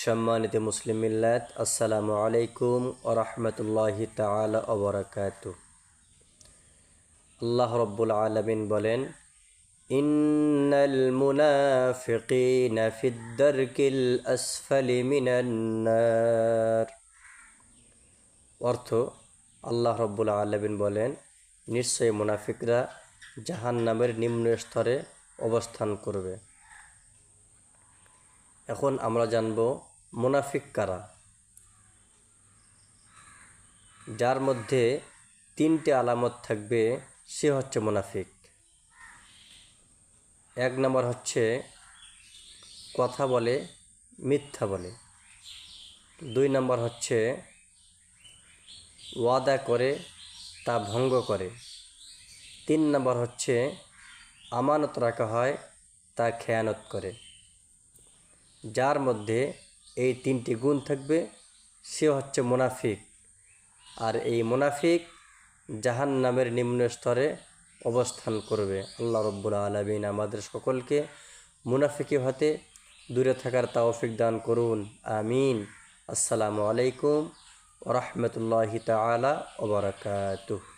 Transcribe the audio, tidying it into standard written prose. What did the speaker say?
সম্মানিত মুসলিম মিল্লাত, আসসালামু আলাইকুম ওয়া রাহমাতুল্লাহি তাআলা ওয়া বারাকাতুহু। আল্লাহ রাব্বুল আলামিন বলেন, ইন্নাল মুনাফিকিনা ফিদ দারকিল আসফালি মিনান নার। অর্থ, আল্লাহ রাব্বুল আলামিন বলেন, নিশ্চয়ই মুনাফিকরা জাহান্নামের নিম্ন স্তরে অবস্থান করবে। এখন আমরা জানব মুনাফিক কারা। যার মধ্যে তিনটে আলামত থাকবে সে হচ্ছে মুনাফিক। এক নম্বর হচ্ছে কথা বলে, মিথ্যা বলে। দুই নম্বর হচ্ছে ওয়াদা করে, তা ভঙ্গ করে। তিন নম্বর হচ্ছে আমানত রাখা হয়, তা খেয়ানত করে। যার মধ্যে এই তিনটি গুণ থাকবে সে হচ্ছে মুনাফিক। আর এই মুনাফিক জাহান্নামের নিম্ন স্তরে অবস্থান করবে। আল্লাহ রাব্বুল আলামিন আমাদের সকলকে মুনাফিকি হতে দূরে থাকার তৌফিক দান করুন, আমিন। আসসালামু আলাইকুম ওয়া রাহমাতুল্লাহি তাআলা ওয়া বারাকাতুহু।